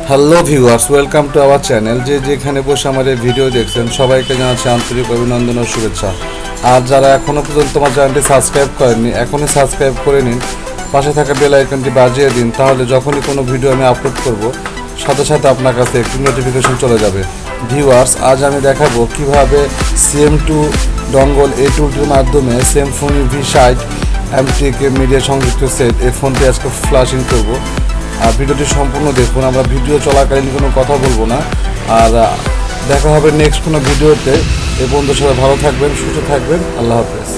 Hello viewers, welcome to our channel. যেখানে বসে আমার এই ভিডিও দেখছেন সবাইকে জানাচ্ছি আন্তরিক অভিনন্দন ও শুভেচ্ছা। আর যারা এখনও পর্যন্ত আমার চ্যানেলটি সাবস্ক্রাইব করেননি, এখনই সাবস্ক্রাইব করে নিন, পাশে থাকা বেল আইকনটি বাজিয়ে দিন, তাহলে যখনই কোনো ভিডিও আমি আপলোড করব সাথে সাথে আপনার কাছে একটি নোটিফিকেশন চলে যাবে। ভিউয়ার্স, আজ আমি দেখাবো কিভাবে cm2 ডঙ্গল এই টুলটির মাধ্যমে সিম্ফনি v60 এমটিকে মিডিয়া সংযুক্ত সেট এই ফোনটি আজকে ফ্ল্যাশিং করব। আর ভিডিওটি সম্পূর্ণ দেখুন, আমরা ভিডিও চলাকালীন কোনো কথা বলবো না। আর দেখা হবে নেক্সট কোনো ভিডিওতে। এই বন্ধুর সাথে ভালো থাকবেন, সুস্থ থাকবেন, আল্লাহ হাফেজ।